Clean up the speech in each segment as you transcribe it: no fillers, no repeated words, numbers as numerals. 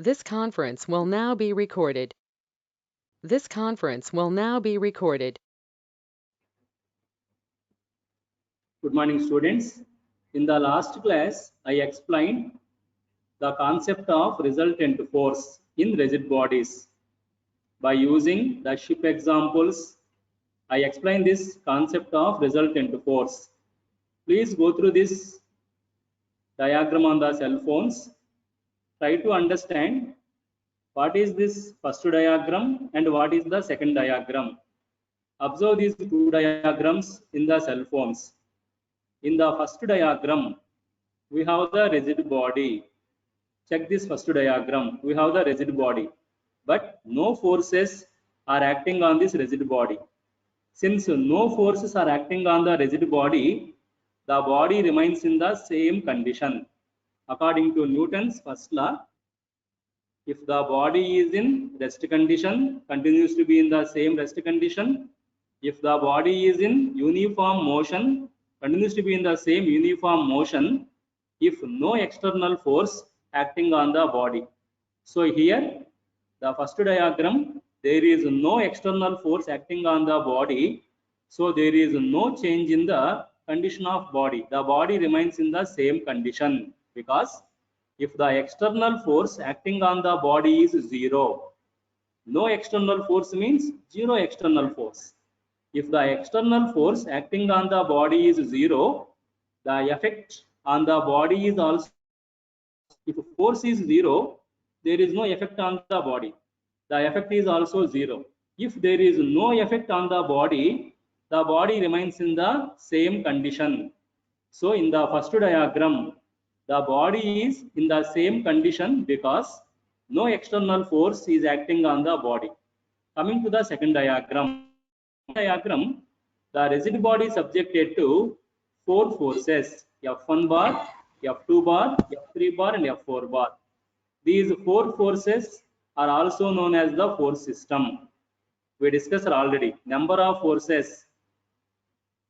This conference will now be recorded. This conference will now be recorded. Good morning, students. In the last class, I explained the concept of resultant force in rigid bodies. By using the ship examples, I explained this concept of resultant force. Please go through this diagram on the cell phones. Try to understand what is this first diagram and what is the second diagram. Observe these two diagrams in the cell phones. In the first diagram, we have the rigid body. Check this first diagram. We have the rigid body, but no forces are acting on this rigid body. Since no forces are acting on the rigid body, the body remains in the same condition. According to Newton's first law, if the body is in rest condition, continues to be in the same rest condition. If the body is in uniform motion, continues to be in the same uniform motion, if no external force acting on the body. So here, the first diagram, there is no external force acting on the body. So there is no change in the condition of body. The body remains in the same condition because if the external force acting on the body is zero, no external force means zero external force. If the external force acting on the body is zero, the effect on the body is also, if force is zero, there is no effect on the body. The effect is also zero. If there is no effect on the body remains in the same condition. So in the first diagram, the body is in the same condition because no external force is acting on the body. Coming to the second diagram, the rigid body is subjected to four forces: F1 bar, F2 bar, F3 bar, and F4 bar. These four forces are also known as the force system. We discussed already. Number of forces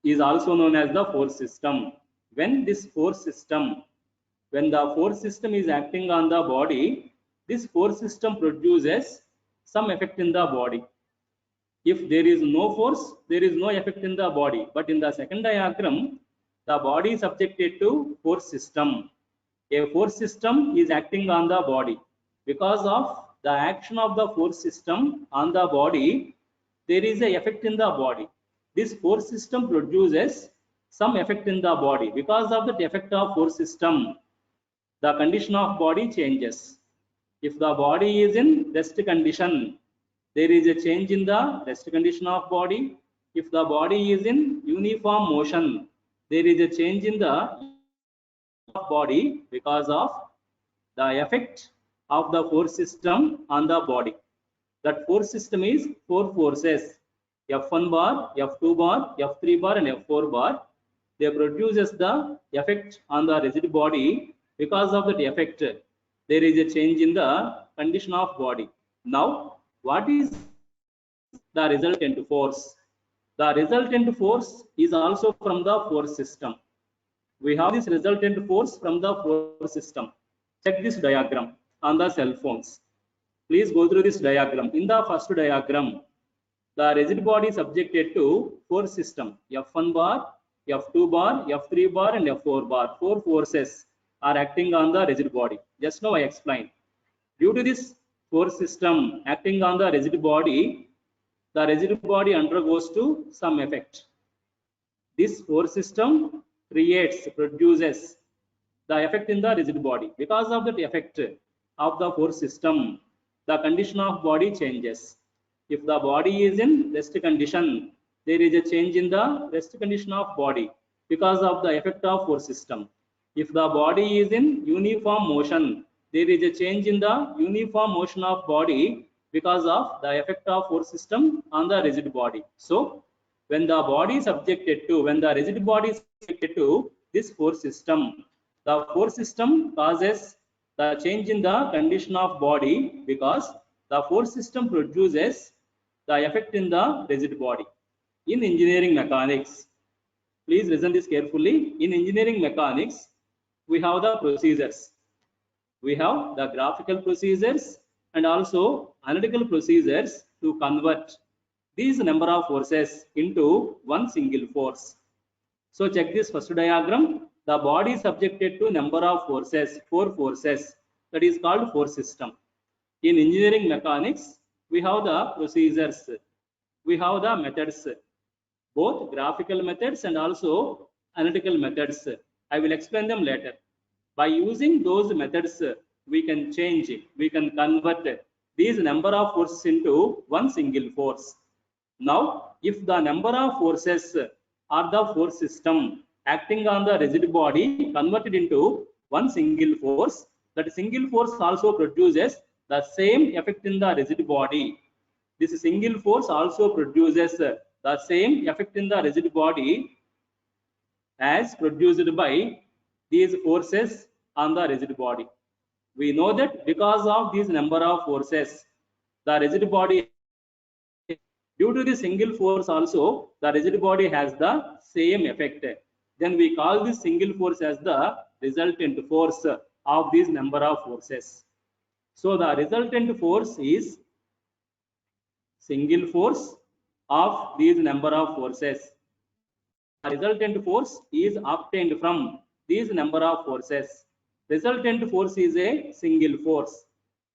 is also known as the force system. When the force system is acting on the body, this force system produces some effect in the body. If there is no force, there is no effect in the body. But in the second diagram, the body is subjected to force system. A force system is acting on the body. Because of the action of the force system on the body, there is an effect in the body. This force system produces some effect in the body. Because of the effect of force system, the condition of body changes. If the body is in rest condition, there is a change in the rest condition of body. If the body is in uniform motion, there is a change in the body because of the effect of the force system on the body. That force system is four forces: F1 bar, F2 bar, F3 bar, and F4 bar. They produces the effect on the rigid body. Because of that effect, there is a change in the condition of body. Now, what is the resultant force? The resultant force is also from the force system. We have this resultant force from the force system. Check this diagram on the cell phones. Please go through this diagram. In the first diagram, the rigid body is subjected to force system: F1 bar, F2 bar, F3 bar, and F4 bar. Four forces are acting on the rigid body. Just now I explained. Due to this force system acting on the rigid body undergoes to some effect. This force system produces the effect in the rigid body. Because of that effect of the force system, the condition of body changes. If the body is in rest condition, there is a change in the rest condition of body because of the effect of force system. If the body is in uniform motion, there is a change in the uniform motion of body because of the effect of force system on the rigid body. So when the rigid body is subjected to this force system, the force system causes the change in the condition of body because the force system produces the effect in the rigid body. In engineering mechanics, please listen this carefully. In engineering mechanics, we have the procedures. We have the graphical procedures and also analytical procedures to convert these number of forces into one single force. So check this first diagram. The body is subjected to number of forces, 4 forces, that is called force system. In engineering mechanics, we have the procedures, we have the methods, both graphical methods and also analytical methods. I will explain them later. By using those methods, we can change, we can convert these number of forces into one single force. Now, if the number of forces are the force system acting on the rigid body converted into one single force, that single force also produces the same effect in the rigid body. This single force also produces the same effect in the rigid body as produced by these forces on the rigid body. We know that because of these number of forces, the rigid body, due to the single force also, the rigid body has the same effect. Then we call this single force as the resultant force of these number of forces. So the resultant force is single force of these number of forces. The resultant force is obtained from these number of forces. Resultant force is a single force,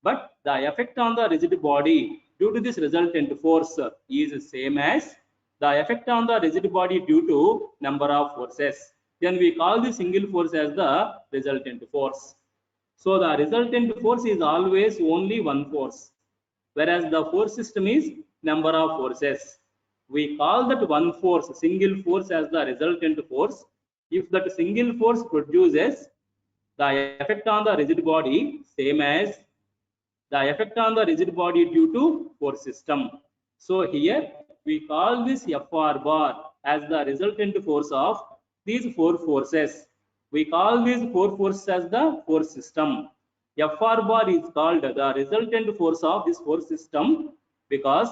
but the effect on the rigid body due to this resultant force is same as the effect on the rigid body due to number of forces. Then we call the single force as the resultant force. So the resultant force is always only one force, whereas the force system is number of forces. We call that one force, single force, as the resultant force if that single force produces the effect on the rigid body same as the effect on the rigid body due to force system. So here we call this Fr bar as the resultant force of these 4 forces. We call these 4 forces as the force system. Fr bar is called the resultant force of this force system because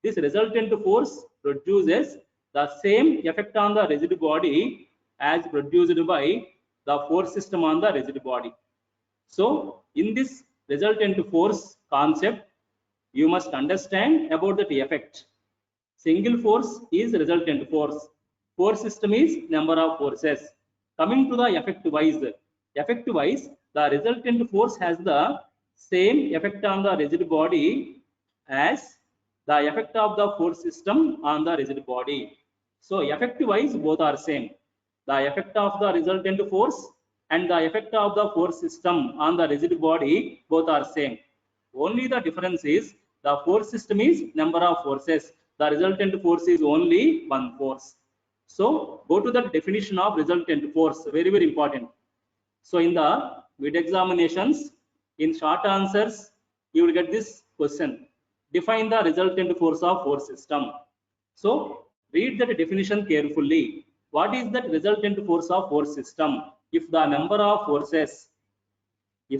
this resultant force produces the same effect on the rigid body as produced by the force system on the rigid body. So in this resultant force concept, you must understand about that effect. Single force is resultant force. Force system is number of forces. Coming to the effect wise, the resultant force has the same effect on the rigid body as the effect of the force system on the rigid body. So effect wise both are same. The effect of the resultant force and the effect of the force system on the rigid body both are same. Only the difference is the force system is number of forces. The resultant force is only one force. So go to the definition of resultant force. Very, very important. So in the mid examinations, in short answers, you will get this question. Define the resultant force of force system. So read that definition carefully. What is that resultant force of force system? If the number of forces, we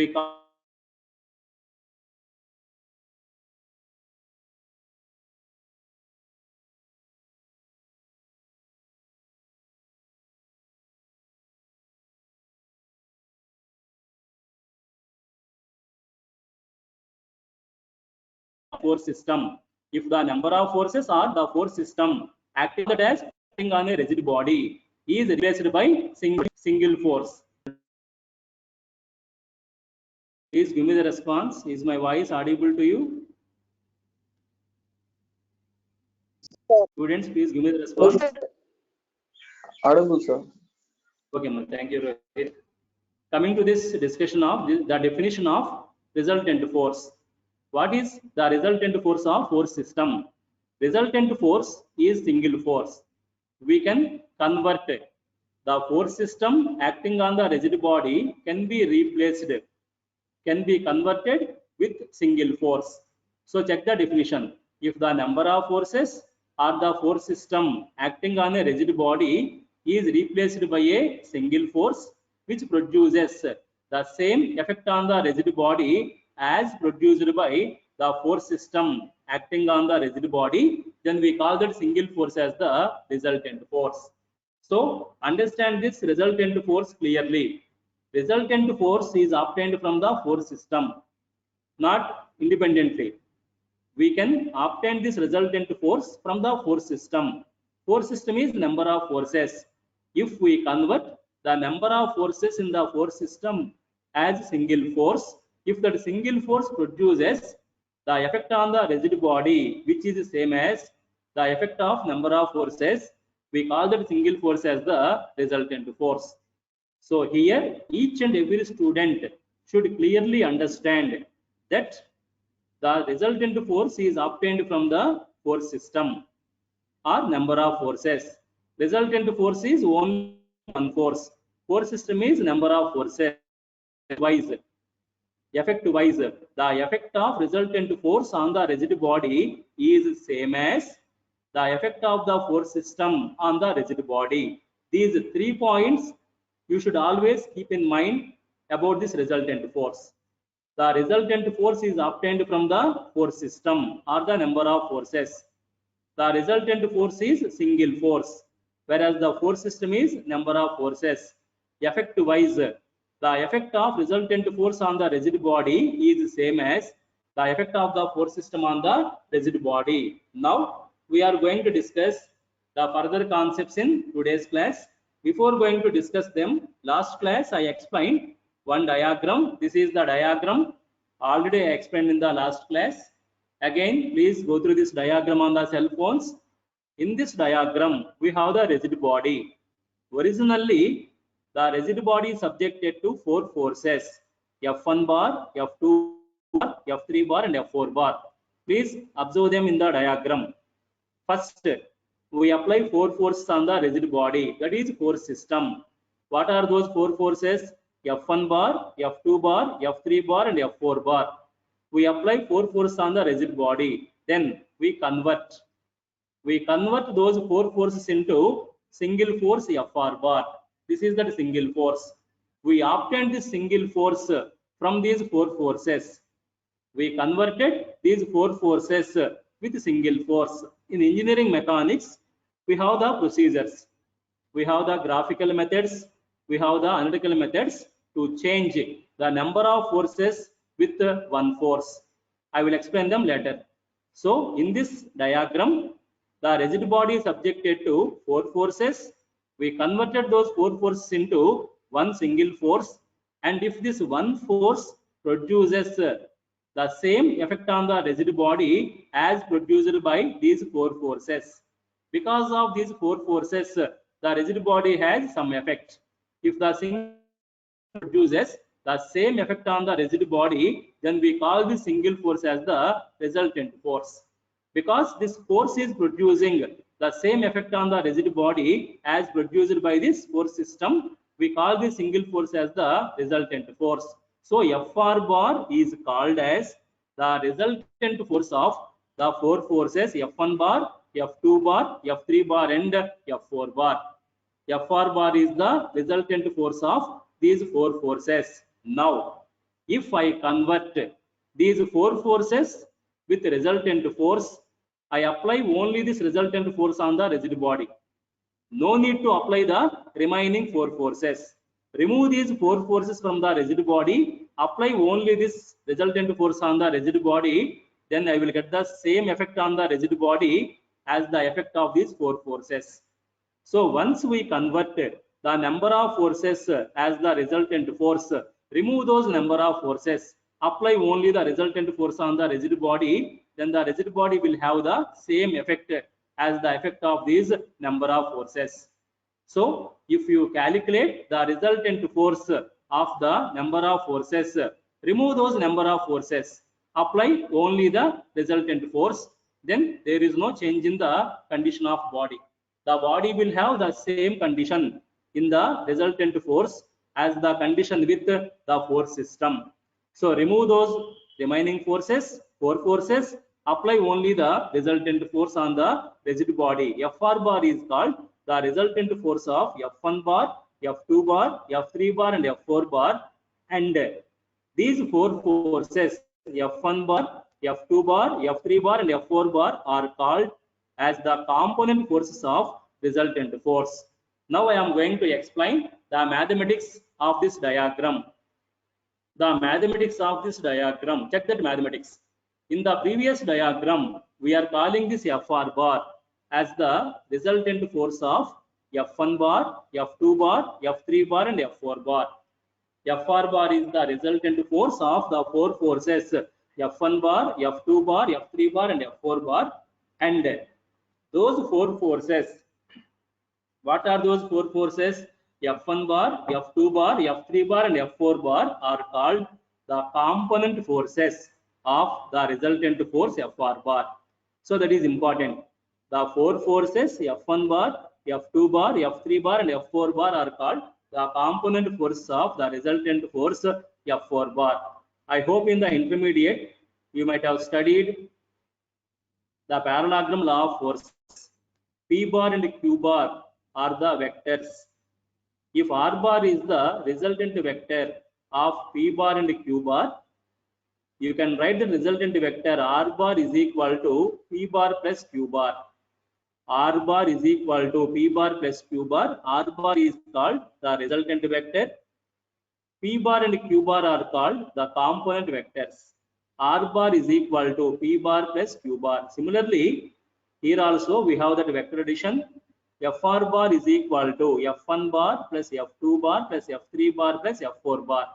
call force system. If the number of forces are the force system acting as acting on a rigid body is replaced by single force. Please give me the response. Is my voice audible to you? Students, please give me the response. Audible, sir. Okay, thank you, Rohit. Coming to this discussion of the definition of resultant force. What is the resultant force of force system? Resultant force is single force. We can convert it. The force system acting on the rigid body can be replaced, can be converted with single force. So check the definition. If the number of forces or the force system acting on a rigid body is replaced by a single force which produces the same effect on the rigid body as produced by the force system acting on the rigid body, then we call that single force as the resultant force. So understand this resultant force clearly. Resultant force is obtained from the force system, not independently. We can obtain this resultant force from the force system. Force system is number of forces. If we convert the number of forces in the force system as single force, if that single force produces the effect on the rigid body, which is the same as the effect of number of forces, we call that single force as the resultant force. So here each and every student should clearly understand that the resultant force is obtained from the force system or number of forces. Resultant force is only one force. Force system is number of forces. Wise, effect wise, the effect of resultant force on the rigid body is same as the effect of the force system on the rigid body. These 3 points you should always keep in mind about this resultant force. The resultant force is obtained from the force system or the number of forces. The resultant force is single force, whereas the force system is number of forces. Effect wise, the effect of resultant force on the rigid body is same as the effect of the force system on the rigid body. Now we are going to discuss the further concepts in today's class. Before going to discuss them, last class I explained one diagram. This is the diagram already I explained in the last class. Again, please go through this diagram on the cell phones. In this diagram, we have the rigid body. Originally, the rigid body is subjected to 4 forces: F1 bar, F2 bar, F3 bar, and F4 bar. Please observe them in the diagram. First, we apply 4 forces on the rigid body. That is force system. What are those 4 forces? F1 bar, F2 bar, F3 bar, and F4 bar. We apply 4 forces on the rigid body. Then we convert those 4 forces into single force FR bar. This is that single force. We obtained this single force from these 4 forces. We converted these 4 forces with single force. In engineering mechanics, we have the procedures. We have the graphical methods. We have the analytical methods to change the number of forces with one force. I will explain them later. So in this diagram, the rigid body is subjected to 4 forces. We converted those 4 forces into one single force. And if this one force produces the same effect on the rigid body as produced by these 4 forces. Because of these 4 forces, the rigid body has some effect. If the single produces the same effect on the rigid body, then we call this single force as the resultant force. Because this force is producing the same effect on the rigid body as produced by this force system, we call this single force as the resultant force. So FR bar is called as the resultant force of the 4 forces F1 bar, F2 bar, F3 bar, and F4 bar. FR bar is the resultant force of these 4 forces. Now, if I convert these 4 forces with resultant force, I apply only this resultant force on the rigid body. No need to apply the remaining 4 forces. Remove these 4 forces from the rigid body, apply only this resultant force on the rigid body, then I will get the same effect on the rigid body as the effect of these 4 forces. So once we converted the number of forces as the resultant force, remove those number of forces, apply only the resultant force on the rigid body, then the rigid body will have the same effect as the effect of these number of forces. So if you calculate the resultant force of the number of forces, remove those number of forces, apply only the resultant force, then there is no change in the condition of body. The body will have the same condition in the resultant force as the condition with the force system. So remove those remaining forces, 4 forces, apply only the resultant force on the rigid body. FR bar is called the resultant force of F1 bar, F2 bar, F3 bar, and F4 bar. And these 4 forces, F1 bar, F2 bar, F3 bar, and F4 bar, are called as the component forces of resultant force. Now I am going to explain the mathematics of this diagram. The mathematics of this diagram. Check that mathematics. In the previous diagram, we are calling this FR bar as the resultant force of F1 bar, F2 bar, F3 bar and F4 bar. FR bar is the resultant force of the four forces F1 bar, F2 bar, F3 bar and F4 bar. And those four forces, what are those four forces? F1 bar, F2 bar, F3 bar and F4 bar are called the component forces of the resultant force FR bar. So that is important. The four forces F1 bar, F2 bar, F3 bar and F4 bar are called the component forces of the resultant force F4 bar. I hope in the intermediate you might have studied the parallelogram law of forces. P bar and Q bar are the vectors. If R bar is the resultant vector of P bar and Q bar, you can write the resultant vector R bar is equal to P bar plus Q bar. R bar is equal to P bar plus Q bar. R bar is called the resultant vector. P bar and Q bar are called the component vectors. R bar is equal to P bar plus Q bar. Similarly, here also we have that vector addition. FR bar is equal to F1 bar plus F2 bar plus F3 bar plus F4 bar.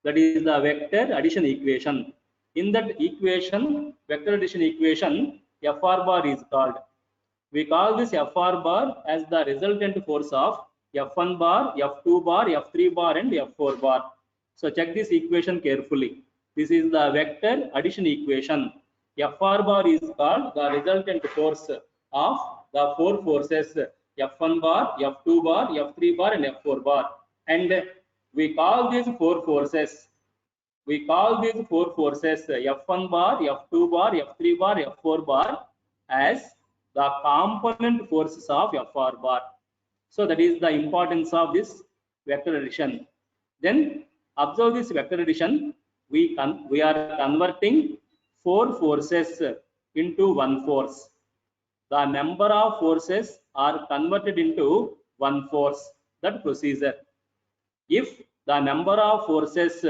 That is the vector addition equation. In that equation, vector addition equation, FR bar is called. We call this FR bar as the resultant force of F1 bar, F2 bar, F3 bar and F4 bar. So check this equation carefully. This is the vector addition equation. FR bar is called the resultant force of the four forces F1 bar, F2 bar, F3 bar and F4 bar. And we call these four forces F1 bar, F2 bar, F3 bar, F4 bar as the component forces of FR bar. So that is the importance of this vector addition. Then observe this vector addition. We are converting four forces into one force. The number of forces are converted into one force. That procedure. If the number of forces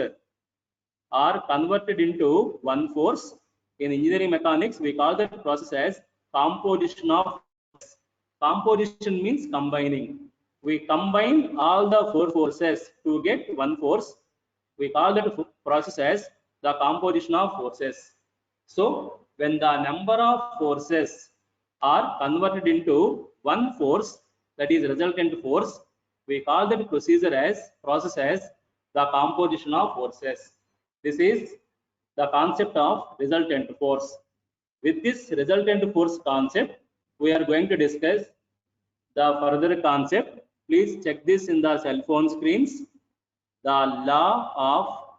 are converted into one force, in engineering mechanics we call that process as composition of forces. Composition means combining. We combine all the four forces to get one force. We call that process as the composition of forces. So when the number of forces are converted into one force, that is resultant force, we call that procedure as process as the composition of forces. This is the concept of resultant force. With this resultant force concept, we are going to discuss the further concept. Please check this in the cell phone screens. The law of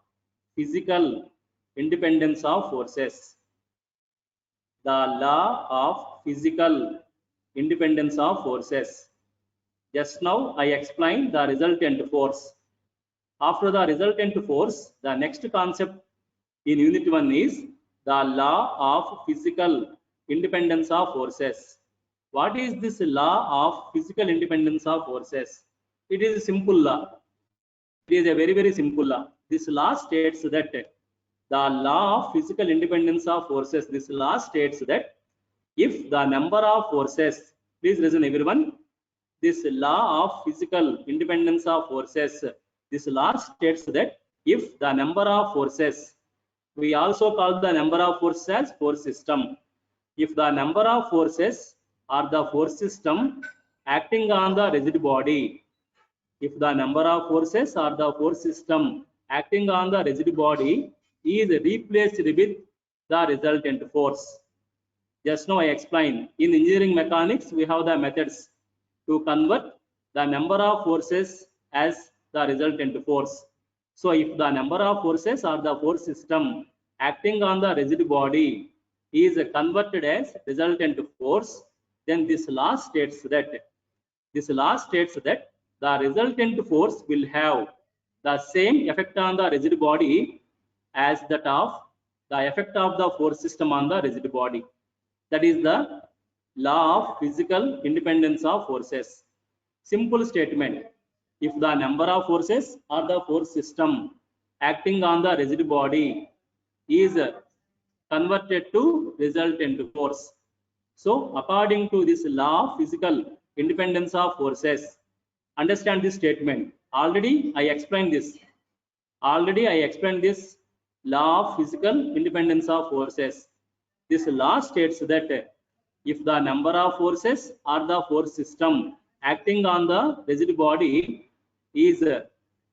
physical independence of forces. The law of physical independence of forces. Just now I explained the resultant force. After the resultant force, the next concept in unit 1 is the law of physical independence of forces. What is this law of physical independence of forces? It is a simple law. It is a very simple law. This law states that the law of physical independence of forces, this law states that if the number of forces, please listen everyone, this law of physical independence of forces, this law states that if the number of forces, we also call the number of forces as force system. If the number of forces are the force system acting on the rigid body, if the number of forces are the force system acting on the rigid body is replaced with the resultant force. Just now I explained, in engineering mechanics we have the methods to convert the number of forces as the resultant force. So if the number of forces or the force system acting on the rigid body is converted as resultant force, then this law states that the resultant force will have the same effect on the rigid body as that of the effect of the force system on the rigid body. That is the law of physical independence of forces. Simple statement. If the number of forces or the force system acting on the rigid body is converted to resultant force. So according to this law of physical independence of forces, understand this statement. Already I explained this law of physical independence of forces. This law states that if the number of forces or the force system acting on the rigid body is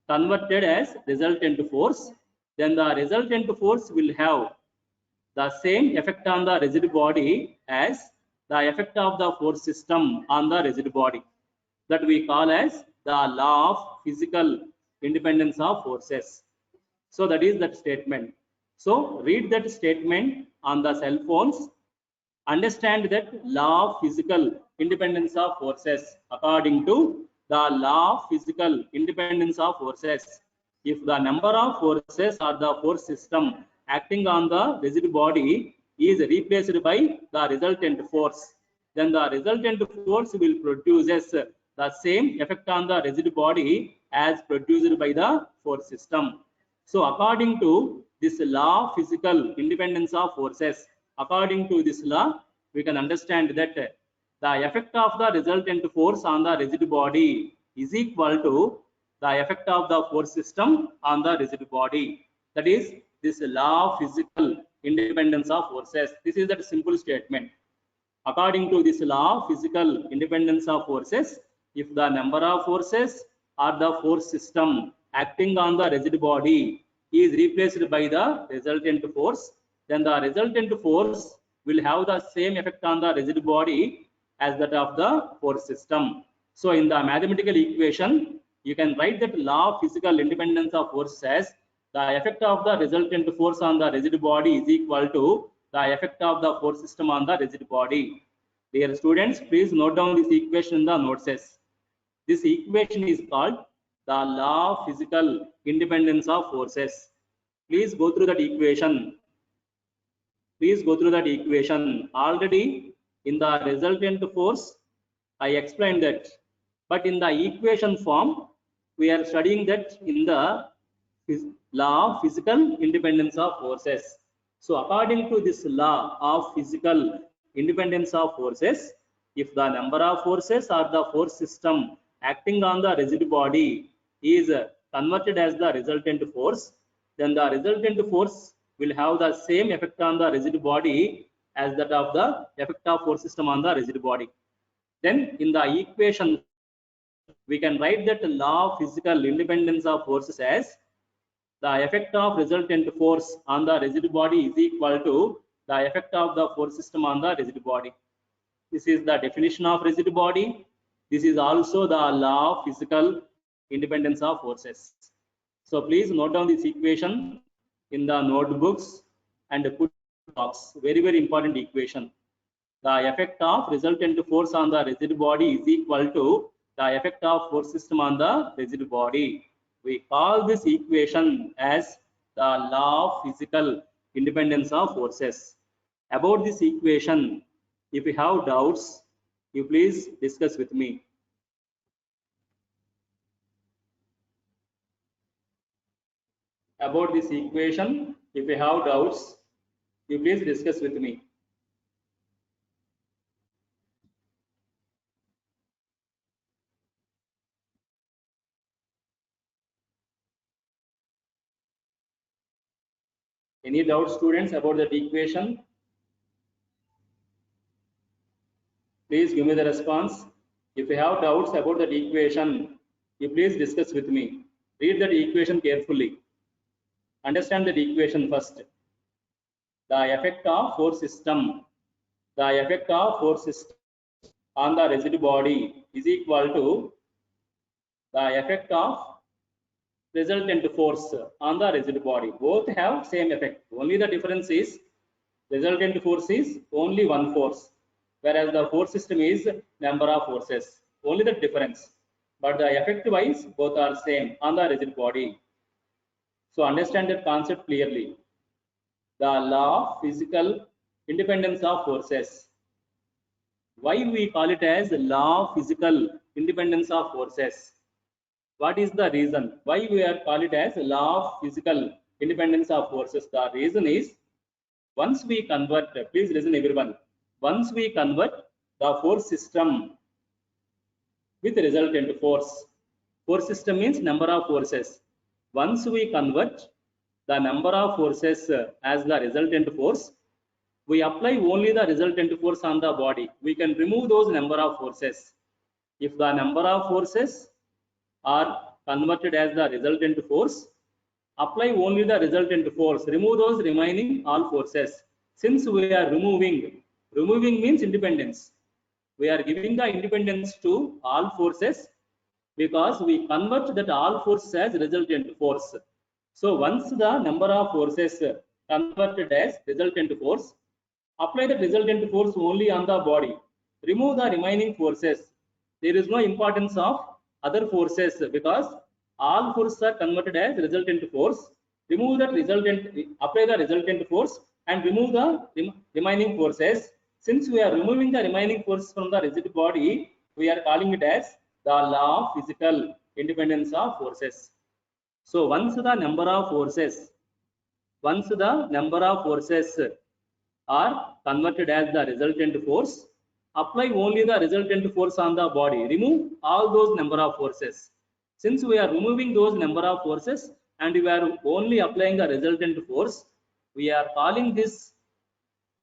converted as resultant force, then the resultant force will have the same effect on the rigid body as the effect of the force system on the rigid body. That we call as the law of physical independence of forces. So that is that statement. So read that statement on the cell phones. Understand that law of physical independence of forces. According to the law of physical independence of forces, if the number of forces or the force system acting on the rigid body is replaced by the resultant force, then the resultant force will produce the same effect on the rigid body as produced by the force system. So according to this law of physical independence of forces, according to this law, we can understand that the effect of the resultant force on the rigid body is equal to the effect of the force system on the rigid body. That is this law of physical independence of forces. This is that simple statement. According to this law of physical independence of forces, if the number of forces or the force system acting on the rigid body is replaced by the resultant force, then the resultant force will have the same effect on the rigid body as that of the force system. So in the mathematical equation, you can write that law of physical independence of forces as the effect of the resultant force on the rigid body is equal to the effect of the force system on the rigid body. Dear students, please note down this equation in the notes. This equation is called the law of physical independence of forces. Please go through that equation. Already in the resultant force, I explained that. But in the equation form, we are studying that in the law of physical independence of forces. So according to this law of physical independence of forces, if the number of forces or the force system acting on the rigid body is converted as the resultant force, then the resultant force will have the same effect on the rigid body as that of the effect of force system on the rigid body. Then in the equation, we can write that law of physical independence of forces as the effect of resultant force on the rigid body is equal to the effect of the force system on the rigid body. This is the definition of rigid body. This is also the law of physical independence of forces. So please note down this equation in the notebooks and put box. Very, very important equation. The effect of resultant force on the rigid body is equal to the effect of force system on the rigid body. We call this equation as the law of physical independence of forces. About this equation, if you have doubts, you please discuss with me. About this equation, if you have doubts, you please discuss with me. Any doubts, students, about that equation? Please give me the response. If you have doubts about that equation, you please discuss with me. Read that equation carefully. Understand that equation first. The effect of force system. The effect of force system on the rigid body is equal to the effect of resultant force on the rigid body. Both have same effect. Only the difference is resultant force is only one force, whereas the force system is number of forces. Only the difference. But the effect wise, both are same on the rigid body. So understand that concept clearly. The law of physical independence of forces. Why we call it as law of physical independence of forces? What is the reason why we are call it as law of physical independence of forces? The reason is, once we convert, please listen everyone, once we convert the force system with resultant force, force system means number of forces. Once we convert the number of forces as the resultant force, we apply only the resultant force on the body. We can remove those number of forces. If the number of forces are converted as the resultant force, apply only the resultant force, remove those remaining all forces. Since we are removing means independence. We are giving the independence to all forces because we convert that all forces as resultant force. So once the number of forces converted as resultant force, apply the resultant force only on the body. Remove the remaining forces. There is no importance of other forces because all forces are converted as resultant force. Remove that resultant, apply the resultant force and remove the remaining forces. Since we are removing the remaining forces from the rigid body, we are calling it as the law of physical independence of forces. So once the number of forces are converted as the resultant force, apply only the resultant force on the body. Remove all those number of forces. Since we are removing those number of forces and we are only applying the resultant force, we are calling this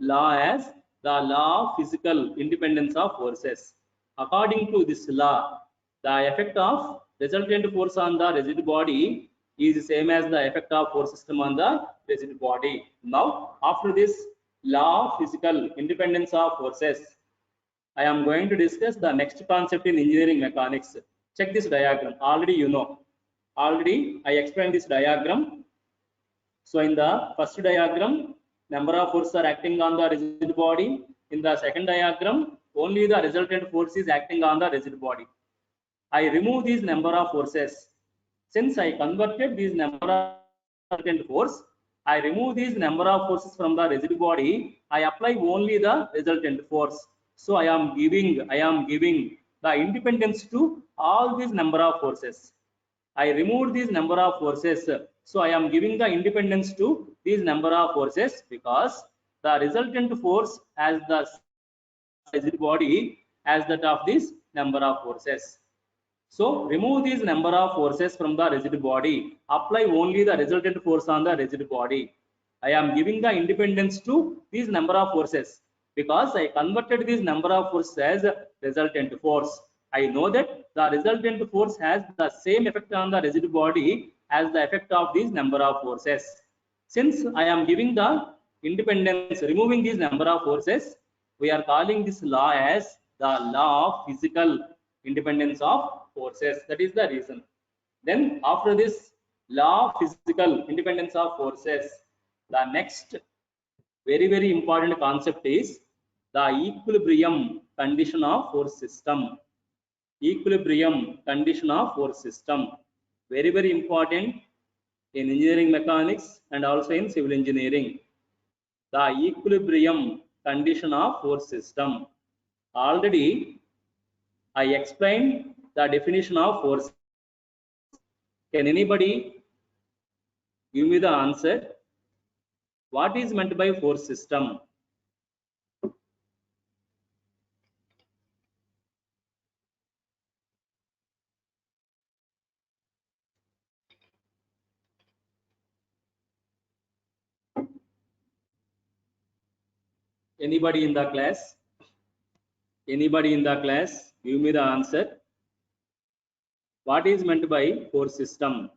law as the law of physical independence of forces. According to this law, the effect of resultant force on the rigid body is the same as the effect of force system on the rigid body. Now, after this law of physical independence of forces, I am going to discuss the next concept in engineering mechanics. Check this diagram. Already you know. Already I explained this diagram. So in the first diagram, number of forces are acting on the rigid body. In the second diagram, only the resultant force is acting on the rigid body. I remove these number of forces. Since I converted these number of resultant force, I remove these number of forces from the rigid body. I apply only the resultant force. So I am giving the independence to all these number of forces. I removed these number of forces. So I am giving the independence to these number of forces because the resultant force as the rigid body as that of this number of forces. So remove these number of forces from the rigid body. Apply only the resultant force on the rigid body. I am giving the independence to these number of forces because I converted these number of forces as resultant force. I know that the resultant force has the same effect on the rigid body as the effect of these number of forces. Since I am giving the independence, removing these number of forces, we are calling this law as the law of physical independence of forces. That is the reason. Then after this law of physical independence of forces, the next very important concept is the equilibrium condition of force system. Equilibrium condition of force system. Very important in engineering mechanics and also in civil engineering. The equilibrium condition of force system. Already I explained the definition of force. Can anybody give me the answer? What is meant by force system? Anybody in the class? Anybody in the class? Give me the answer. What is meant by force system?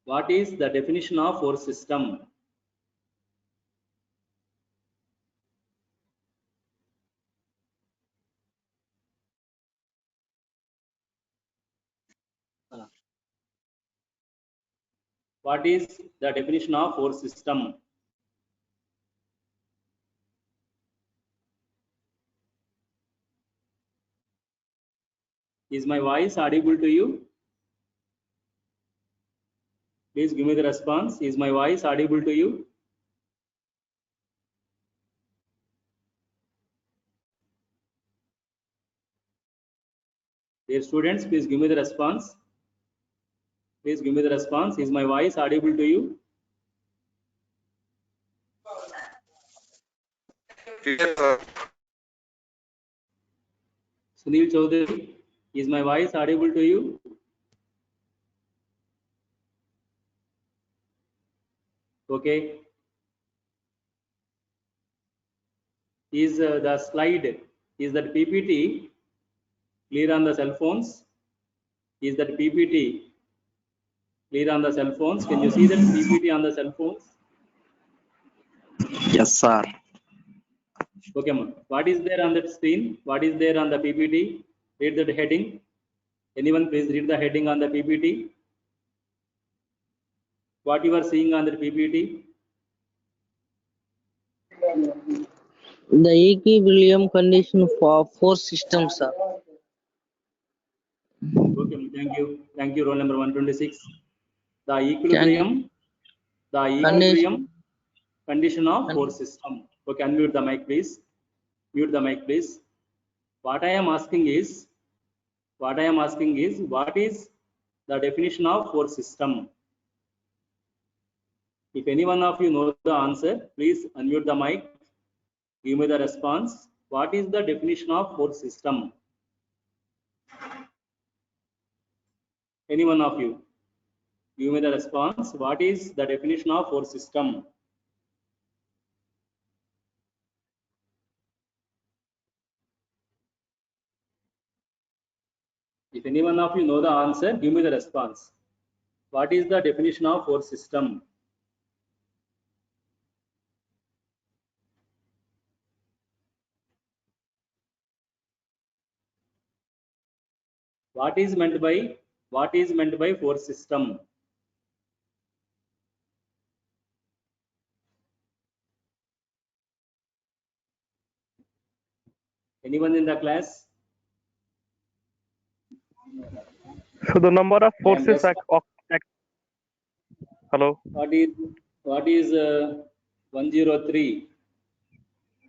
What is the definition of force system? What is the definition of force system? Is my voice audible to you? Please give me the response. Is my voice audible to you? Dear students, please give me the response. Please give me the response. Is my voice audible to you? Sunil Chaudhary, is my voice audible to you? Okay. Is the slide, is that PPT clear on the cell phones? Is that PPT clear on the cell phones? Can you see that PPT on the cell phones? Yes, sir. Okay, ma'am. What is there on that screen? What is there on the PPT? Read that heading. Anyone please read the heading on the PPT. What you are seeing on the PPT? The equilibrium condition for force system, sir. Okay, thank you. Thank you, roll number 126. The equilibrium condition of force system. Okay, unmute the mic, please. Mute the mic, please. What I am asking is, what is the definition of force system? If any one of you know the answer, please unmute the mic. Give me the response. What is the definition of force system? Any one of you? Give me the response. What is the definition of force system? If any one of you know the answer, give me the response. What is the definition of force system? What is meant by force system? Anyone in the class? So the number of forces hello. What is 103?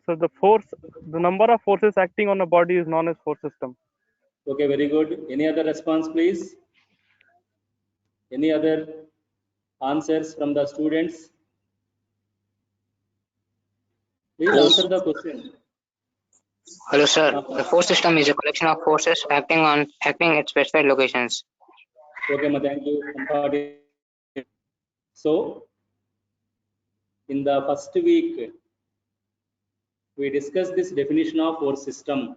So the number of forces acting on a body is known as force system. Okay, very good. Any other response, please? Any other answers from the students? Please answer the question. Hello, sir. The force system is a collection of forces acting at specified locations. Okay, ma, thank you. So, in the first week, we discussed this definition of force system.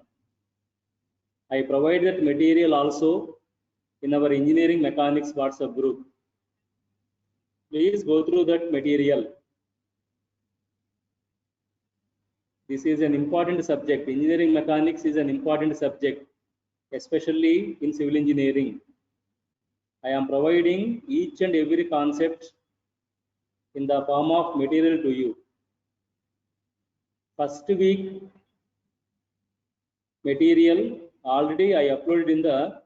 I provided that material also in our engineering mechanics WhatsApp group. Please go through that material. This is an important subject. Engineering mechanics is an important subject, especially in civil engineering. I am providing each and every concept in the form of material to you. First week material already I uploaded in the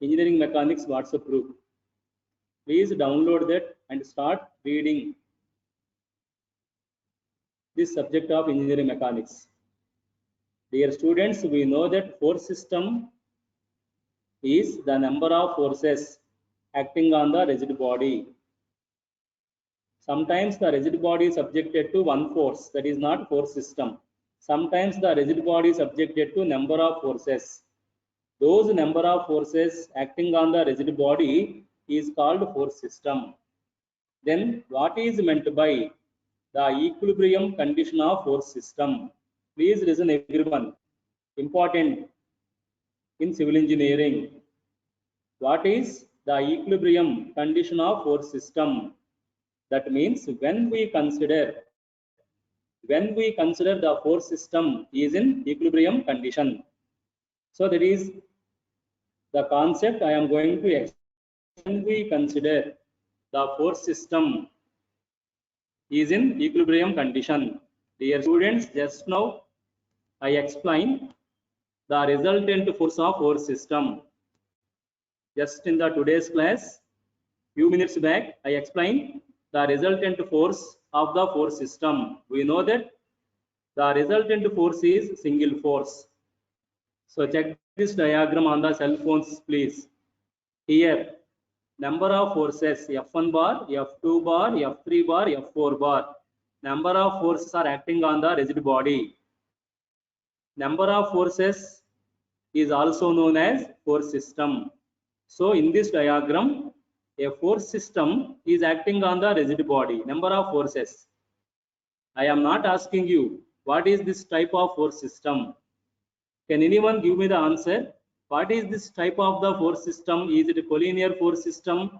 engineering mechanics WhatsApp group. Please download that and start reading this subject of engineering mechanics. Dear students, we know that force system is the number of forces acting on the rigid body. Sometimes the rigid body is subjected to one force, that is not force system. Sometimes the rigid body is subjected to number of forces. Those number of forces acting on the rigid body is called force system. Then what is meant by the equilibrium condition of force system? Please listen everyone. Important in civil engineering. What is the equilibrium condition of force system? That means when we consider the force system is in equilibrium condition. So that is the concept I am going to explain. When we consider the force system is in equilibrium condition. Dear students, just now I explained the resultant force of force system. Just in the today's class, few minutes back, I explained the resultant force of the force system. We know that the resultant force is single force. So check this diagram on the cell phones, please. Here, number of forces F1 bar, F2 bar, F3 bar, F4 bar. Number of forces are acting on the rigid body. Number of forces is also known as force system. So in this diagram, a force system is acting on the rigid body. Number of forces. I am not asking you what is this type of force system. Can anyone give me the answer? What is this type of the force system? Is it a collinear force system,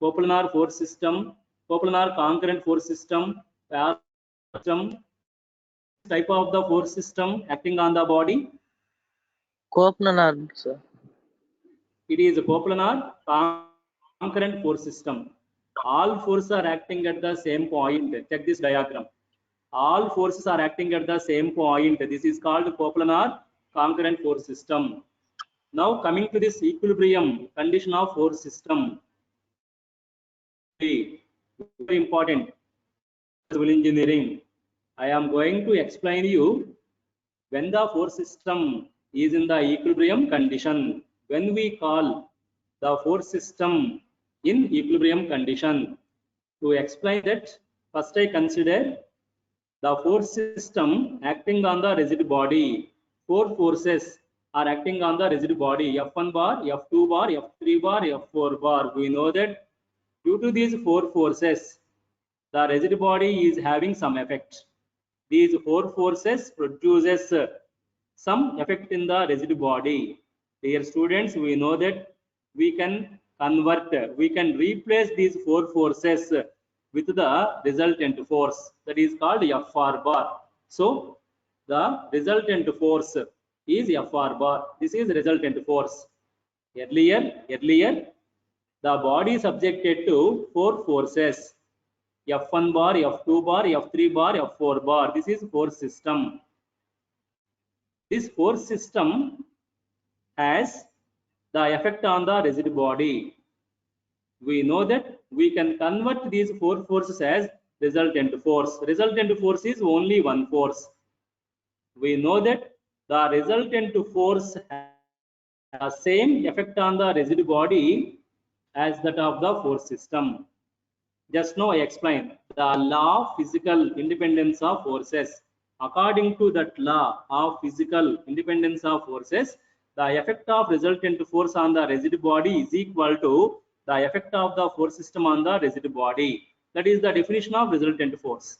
coplanar force system, coplanar concurrent force system, parallel system? Type of the force system acting on the body? Coplanar, sir. It is a coplanar concurrent force system. All forces are acting at the same point. Check this diagram. All forces are acting at the same point. This is called coplanar concurrent force system. Now coming to this equilibrium condition of force system. Very important. Civil engineering. I am going to explain you when the force system is in the equilibrium condition. When we call the force system in equilibrium condition. To explain that, first I consider the force system acting on the rigid body. Four forces are acting on the rigid body: F1 bar, F2 bar, F3 bar, F4 bar. We know that due to these four forces, the rigid body is having some effect. These four forces produces some effect in the rigid body. Dear students, we know that we can convert, we can replace these four forces with the resultant force, that is called FR bar. So the resultant force is FR bar. This is resultant force. Earlier, the body is subjected to four forces: F1 bar, F2 bar, F3 bar, F4 bar. This is force system. This force system has the effect on the rigid body. We know that we can convert these four forces as resultant force. Resultant force is only one force. We know that the resultant force has the same effect on the rigid body as that of the force system. Just now I explained the law of physical independence of forces. According to that law of physical independence of forces, the effect of resultant force on the rigid body is equal to the effect of the force system on the rigid body. That is the definition of resultant force.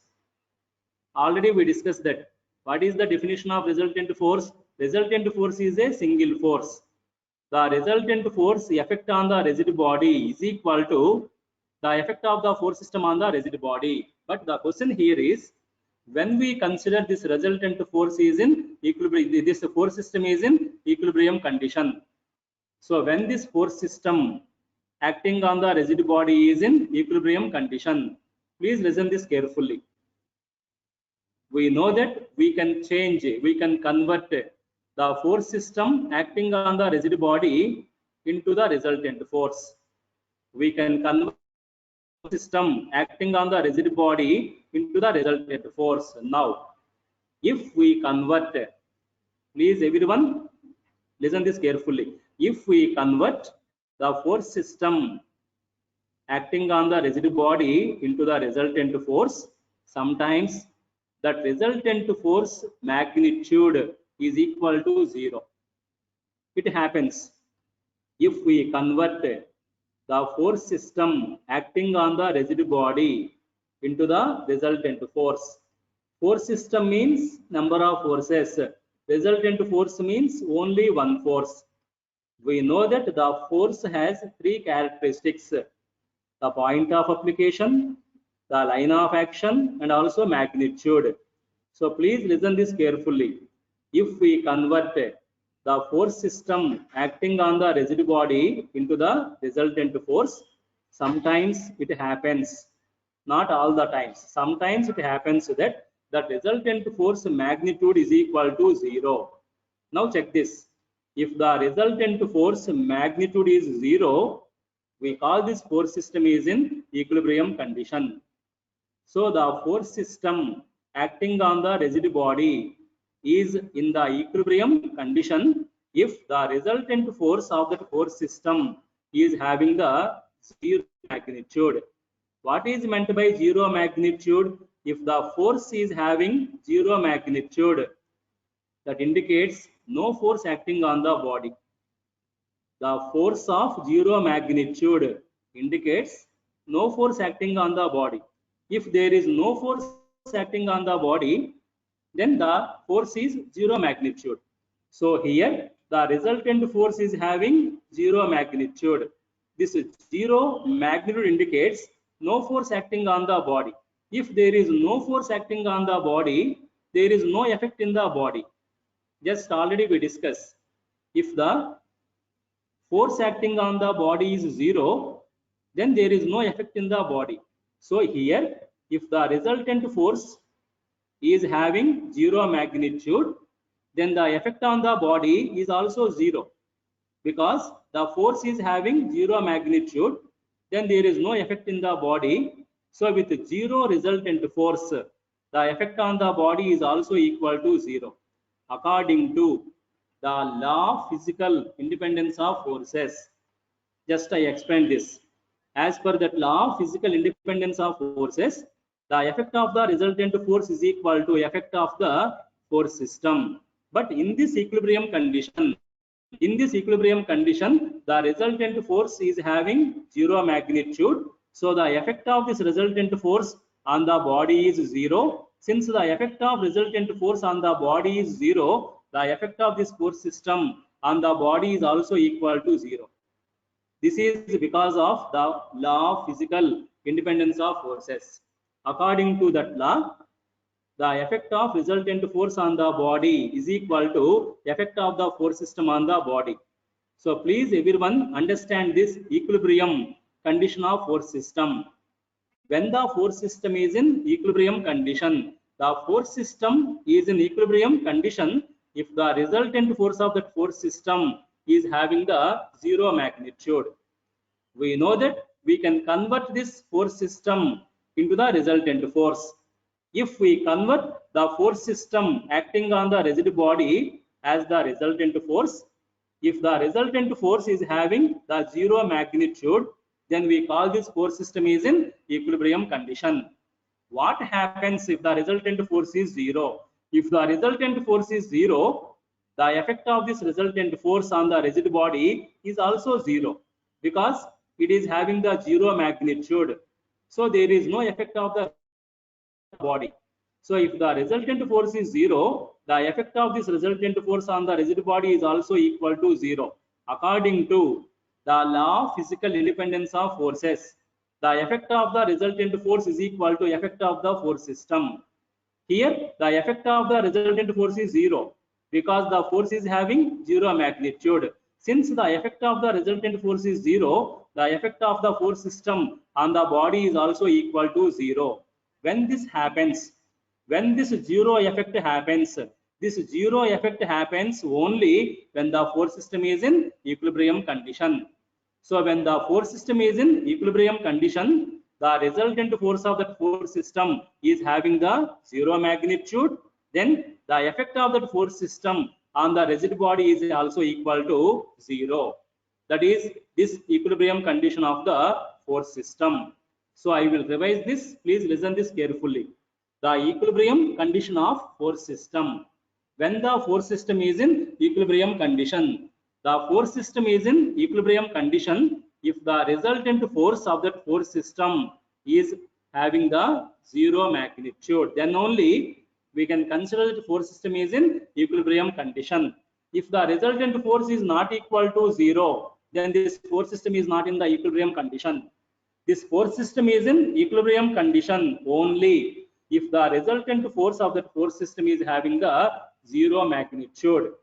Already we discussed that. What is the definition of resultant force? Resultant force is a single force. The resultant force effect on the rigid body is equal to the effect of the force system on the rigid body. But the question here is, when we consider this resultant force is in equilibrium, this force system is in equilibrium condition. So when this force system acting on the rigid body is in equilibrium condition, please listen this carefully. We know that we can change, we can convert the force system acting on the rigid body into the resultant force. We can convert system acting on the rigid body into the resultant force. Now, if we convert, please everyone listen this carefully. If we convert the force system acting on the rigid body into the resultant force, sometimes that resultant force magnitude is equal to 0. It happens if we convert the force system acting on the rigid body into the resultant force. Force system means number of forces. Resultant force means only one force. We know that the force has three characteristics: the point of application, the line of action, and also magnitude. So please listen this carefully. If we convert the force system acting on the rigid body into the resultant force, sometimes it happens, not all the times, sometimes it happens that the resultant force magnitude is equal to 0. Now check this. If the resultant force magnitude is 0, we call this force system is in equilibrium condition. So the force system acting on the rigid body is in the equilibrium condition if the resultant force of that force system is having the zero magnitude. What is meant by zero magnitude? If the force is having zero magnitude, that indicates no force acting on the body. The force of zero magnitude indicates no force acting on the body. If there is no force acting on the body, then the force is zero magnitude. So here the resultant force is having zero magnitude. This zero magnitude indicates no force acting on the body. If there is no force acting on the body, there is no effect in the body. Just already we discussed. If the force acting on the body is zero, then there is no effect in the body. So here, if the resultant force is having zero magnitude, then the effect on the body is also zero. Because the force is having zero magnitude, then there is no effect in the body. So with zero resultant force, the effect on the body is also equal to zero, according to the law of physical independence of forces. Just I explained this. As per that law of physical independence of forces, the effect of the resultant force is equal to effect of the force system. But in this equilibrium condition, the resultant force is having zero magnitude. So the effect of this resultant force on the body is zero. Since the effect of resultant force on the body is zero, the effect of this force system on the body is also equal to zero. This is because of the law of physical independence of forces. According to that law, the effect of resultant force on the body is equal to effect of the force system on the body. So please everyone understand this equilibrium condition of force system. When the force system is in equilibrium condition, the force system is in equilibrium condition if the resultant force of that force system is having the zero magnitude. We know that we can convert this force system into the resultant force. If we convert the force system acting on the rigid body as the resultant force, if the resultant force is having the zero magnitude, then we call this force system is in equilibrium condition. What happens if the resultant force is zero? If the resultant force is zero, the effect of this resultant force on the rigid body is also zero, because it is having the zero magnitude. So there is no effect of the body. So if the resultant force is zero, the effect of this resultant force on the rigid body is also equal to zero. According to the law of physical independence of forces, the effect of the resultant force is equal to effect of the force system. Here the effect of the resultant force is zero, because the force is having zero magnitude. Since the effect of the resultant force is zero, the effect of the force system on the body is also equal to zero. When this happens, when this zero effect happens, this zero effect happens only when the force system is in equilibrium condition. So when the force system is in equilibrium condition, the resultant force of that force system is having the zero magnitude, then the effect of that force system on the rigid body is also equal to zero. That is this equilibrium condition of the force system. So I will revise this. Please listen this carefully. The equilibrium condition of force system. When the force system is in equilibrium condition, the force system is in equilibrium condition if the resultant force of that force system is having the zero magnitude, then only we can consider that force system is in equilibrium condition. If the resultant force is not equal to zero, then this force system is not in the equilibrium condition. This force system is in equilibrium condition only if the resultant force of that force system is having the zero magnitude.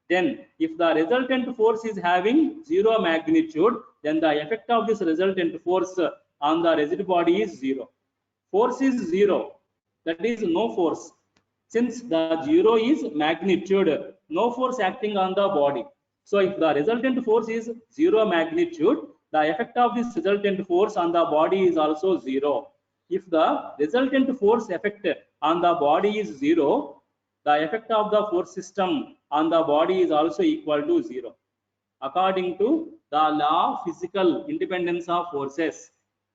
Then if the resultant force is having zero magnitude, then the effect of this resultant force on the rigid body is zero. Force is zero, that is no force. Since the zero is magnitude, no force acting on the body. So if the resultant force is zero magnitude, the effect of this resultant force on the body is also zero. If the resultant force effect on the body is zero, the effect of the force system on the body is also equal to zero. According to the law of physical independence of forces,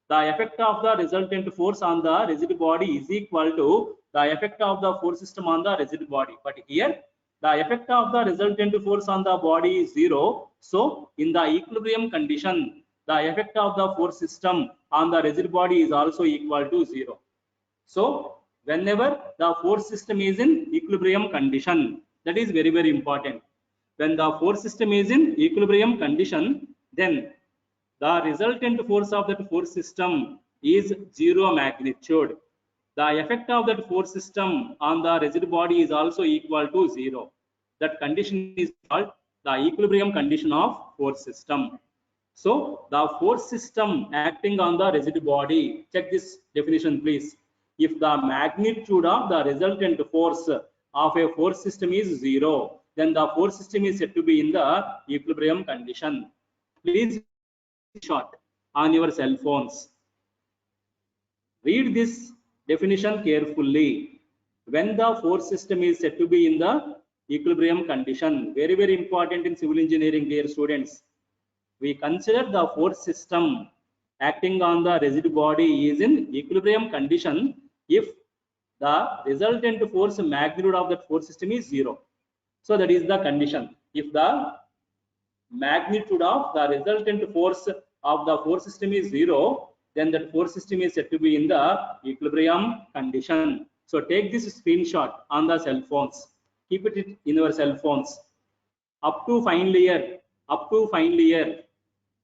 the effect of the resultant force on the rigid body is equal to the effect of the force system on the rigid body. But here, the effect of the resultant force on the body is zero. So, in the equilibrium condition, the effect of the force system on the rigid body is also equal to zero. So, whenever the force system is in equilibrium condition, that is very, very important. When the force system is in equilibrium condition, then the resultant force of that force system is zero magnitude. The effect of that force system on the rigid body is also equal to zero. That condition is called the equilibrium condition of force system. So the force system acting on the rigid body, check this definition please. If the magnitude of the resultant force of a force system is zero, then the force system is said to be in the equilibrium condition. Please short on your cell phones. Read this definition carefully. When the force system is said to be in the equilibrium condition, very, very important in civil engineering, dear students. We consider the force system acting on the rigid body is in equilibrium condition if the resultant force magnitude of that force system is zero. So that is the condition. If the magnitude of the resultant force of the force system is zero, then that force system is said to be in the equilibrium condition. So take this screenshot on the cell phones. Keep it in your cell phones. Up to final year,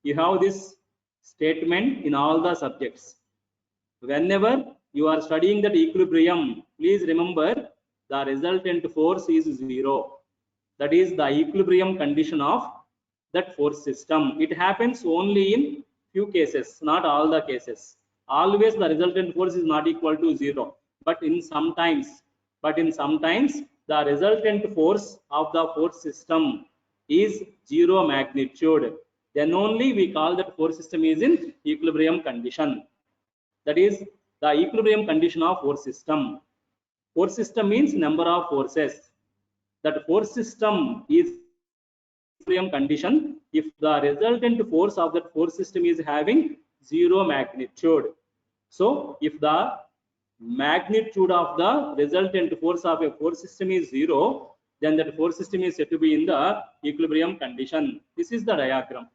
you have this statement in all the subjects. Whenever you are studying that equilibrium, please remember the resultant force is zero. That is the equilibrium condition of that force system. It happens only in few cases, not all the cases. Always the resultant force is not equal to zero. But in sometimes the resultant force of the force system is zero magnitude. Then only we call that force system is in equilibrium condition. That is the equilibrium condition of force system. Force system means number of forces. That force system is equilibrium condition if the resultant force of that force system is having zero magnitude. So if the magnitude of the resultant force of a force system is zero, then that force system is said to be in the equilibrium condition. This is the diagram.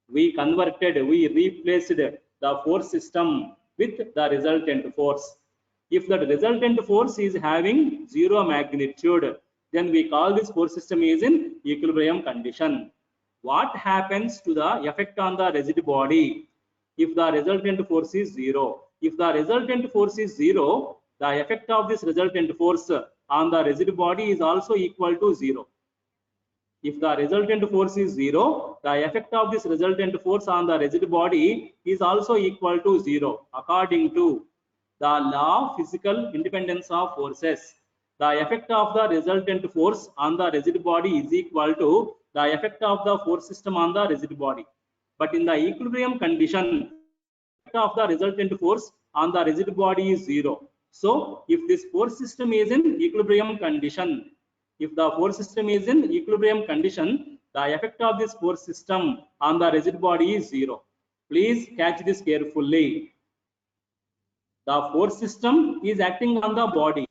We replaced the force system with the resultant force. If the resultant force is having zero magnitude, then we call this force system is in equilibrium condition. What happens to the effect on the rigid body if the resultant force is zero? If the resultant force is zero, the effect of this resultant force on the rigid body is also equal to zero. If the resultant force is zero, the effect of this resultant force on the rigid body is also equal to zero. According to the law of physical independence of forces, the effect of the resultant force on the rigid body is equal to the effect of the force system on the rigid body. But in the equilibrium condition, the effect of the resultant force on the rigid body is zero. So if this force system is in equilibrium condition, if the force system is in equilibrium condition, the effect of this force system on the rigid body is zero. Please catch this carefully. The force system is acting on the body.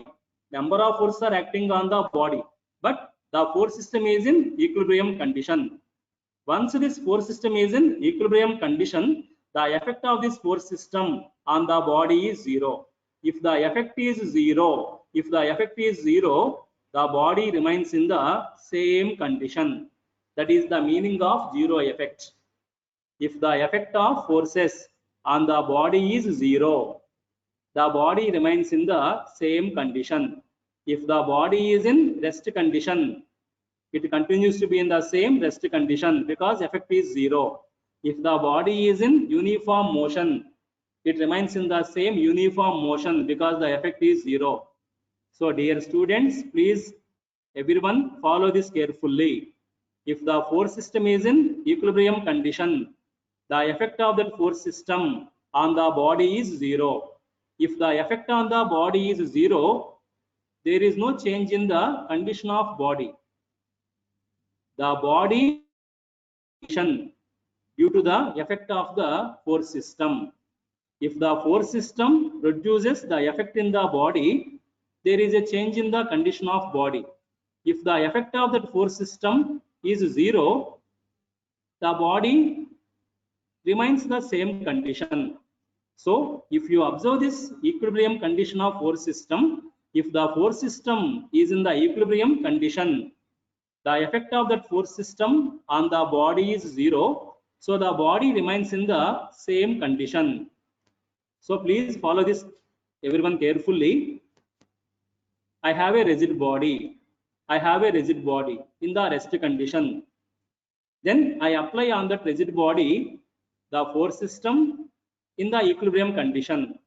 Number of forces are acting on the body, but the force system is in equilibrium condition. Once this force system is in equilibrium condition, the effect of this force system on the body is zero. If the effect is zero, the body remains in the same condition. That is the meaning of zero effect. If the effect of forces on the body is zero, the body remains in the same condition. If the body is in rest condition, it continues to be in the same rest condition because effect is zero. If the body is in uniform motion, it remains in the same uniform motion because the effect is zero. So dear students, please everyone follow this carefully. If the force system is in equilibrium condition, the effect of that force system on the body is zero. If the effect on the body is zero, there is no change in the condition of body. The body condition due to the effect of the force system. If the force system produces the effect in the body, there is a change in the condition of body. If the effect of that force system is zero, the body remains the same condition. So if you observe this equilibrium condition of force system, if the force system is in the equilibrium condition, the effect of that force system on the body is zero. So the body remains in the same condition. So please follow this everyone carefully. I have a rigid body. I have a rigid body in the rest condition. Then I apply on that rigid body the force system in the equilibrium condition.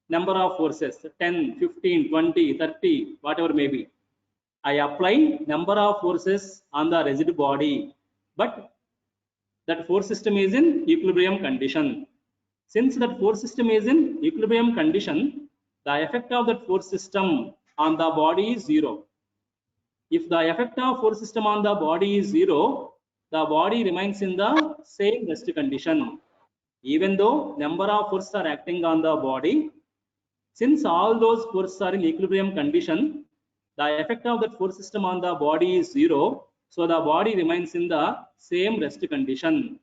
Number of forces 10, 15, 20, 30, whatever may be. I apply number of forces on the rigid body, but that force system is in equilibrium condition. Since that force system is in equilibrium condition, the effect of that force system on the body is zero. If the effect of force system on the body is zero, the body remains in the same rest condition. Even though number of forces are acting on the body, since all those forces are in equilibrium condition, the effect of that force system on the body is zero. So the body remains in the same rest condition,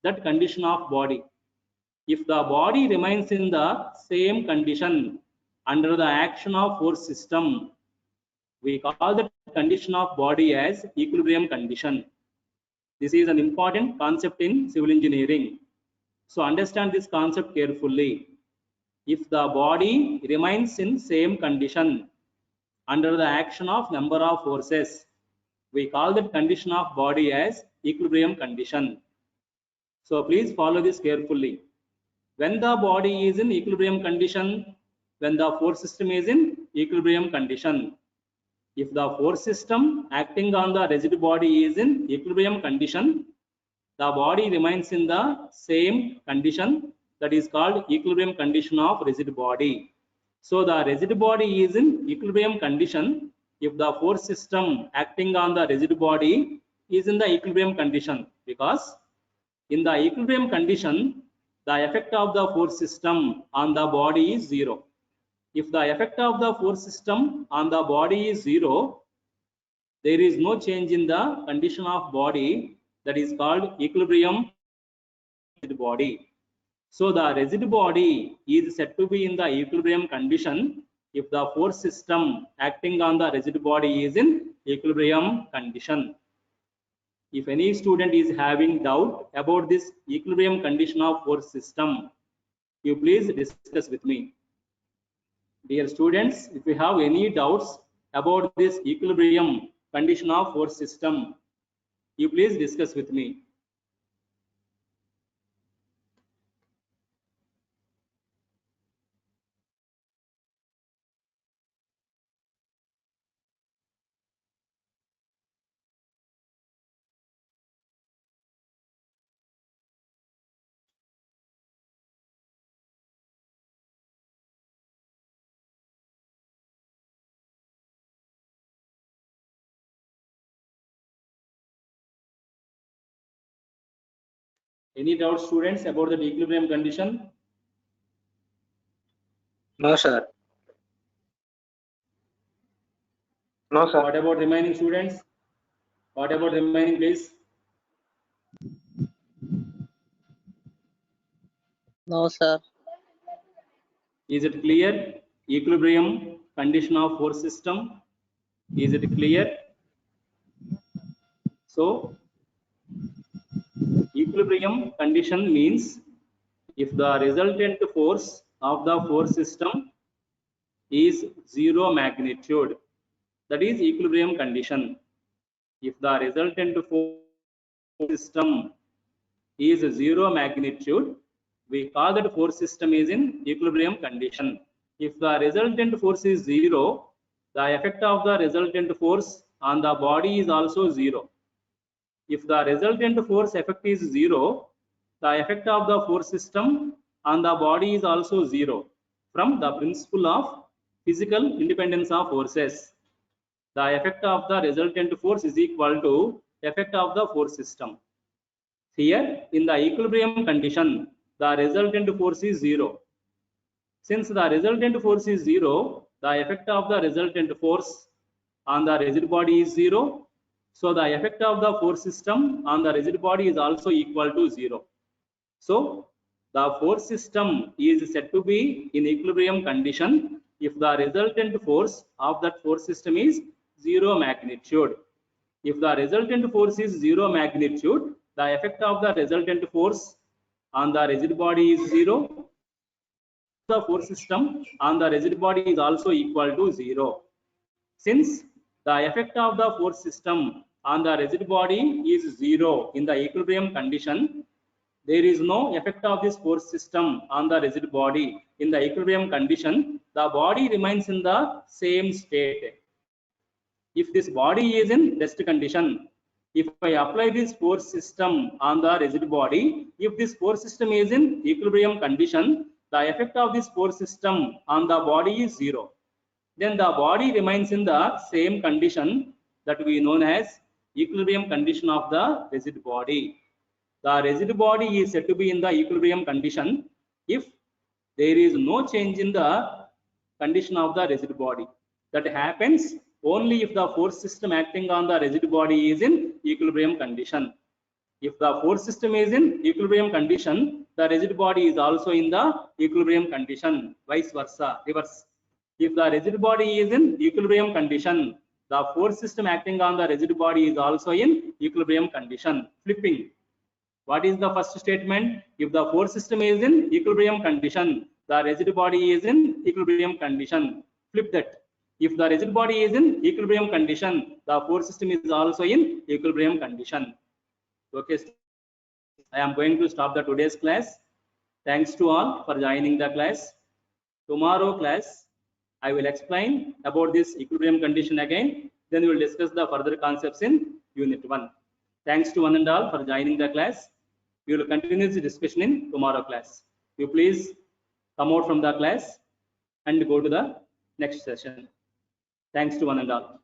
that condition of body. If the body remains in the same condition under the action of force system, we call the condition of body as equilibrium condition. This is an important concept in civil engineering. So understand this concept carefully. If the body remains in same condition under the action of number of forces, we call that condition of body as equilibrium condition. So please follow this carefully. When the body is in equilibrium condition, when the force system is in equilibrium condition. If the force system acting on the rigid body is in equilibrium condition, the body remains in the same condition, that is called equilibrium condition of rigid body. So the rigid body is in equilibrium condition if the force system acting on the rigid body is in the equilibrium condition, because in the equilibrium condition, the effect of the force system on the body is zero. If the effect of the force system on the body is zero, there is no change in the condition of body, that is called equilibrium rigid body. So the rigid body is said to be in the equilibrium condition if the force system acting on the rigid body is in equilibrium condition. If any student is having doubt about this equilibrium condition of force system, you please discuss with me. Dear students, if you have any doubts about this equilibrium condition of force system, you please discuss with me. Any doubts, students, about the equilibrium condition? No, sir. No, sir. What about remaining students? What about remaining, please? No, sir. Is it clear? Equilibrium condition of force system. Is it clear? So, equilibrium condition means if the resultant force of the force system is zero magnitude, that is equilibrium condition. If the resultant force system is zero magnitude, we call that force system is in equilibrium condition. If the resultant force is zero, the effect of the resultant force on the body is also zero. If the resultant force effect is 0, the effect of the force system on the body is also 0 from the principle of physical independence of forces. The effect of the resultant force is equal to effect of the force system. Here, in the equilibrium condition, the resultant force is 0. Since the resultant force is 0, the effect of the resultant force on the rigid body is 0. So the effect of the force system on the rigid body is also equal to 0. So the force system is said to be in equilibrium condition if the resultant force of that force system is 0 magnitude. If the resultant force is 0 magnitude, the effect of the resultant force on the rigid body is 0. The force system on the rigid body is also equal to 0. Since the effect of the force system on the rigid body is 0 in the equilibrium condition, there is no effect of this force system on the rigid body in the equilibrium condition. The body remains in the same state. If this body is in rest condition, if I apply this force system on the rigid body, if this force system is in equilibrium condition, the effect of this force system on the body is 0. Then the body remains in the same condition that we known as equilibrium condition of the rigid body. The rigid body is said to be in the equilibrium condition if there is no change in the condition of the rigid body. That happens only if the force system acting on the rigid body is in equilibrium condition. If the force system is in equilibrium condition, the rigid body is also in the equilibrium condition, vice versa, reverse. If the rigid body is in equilibrium condition, the force system acting on the rigid body is also in equilibrium condition, flipping. What is the first statement? If the force system is in equilibrium condition, the rigid body is in equilibrium condition. Flip that. If the rigid body is in equilibrium condition, the force system is also in equilibrium condition. Okay, I am going to stop the today's class. Thanks to all for joining the class. Tomorrow class, I will explain about this equilibrium condition again. Then we will discuss the further concepts in Unit 1. Thanks to one and all for joining the class. We will continue this discussion in tomorrow class. You please come out from the class and go to the next session. Thanks to one and all.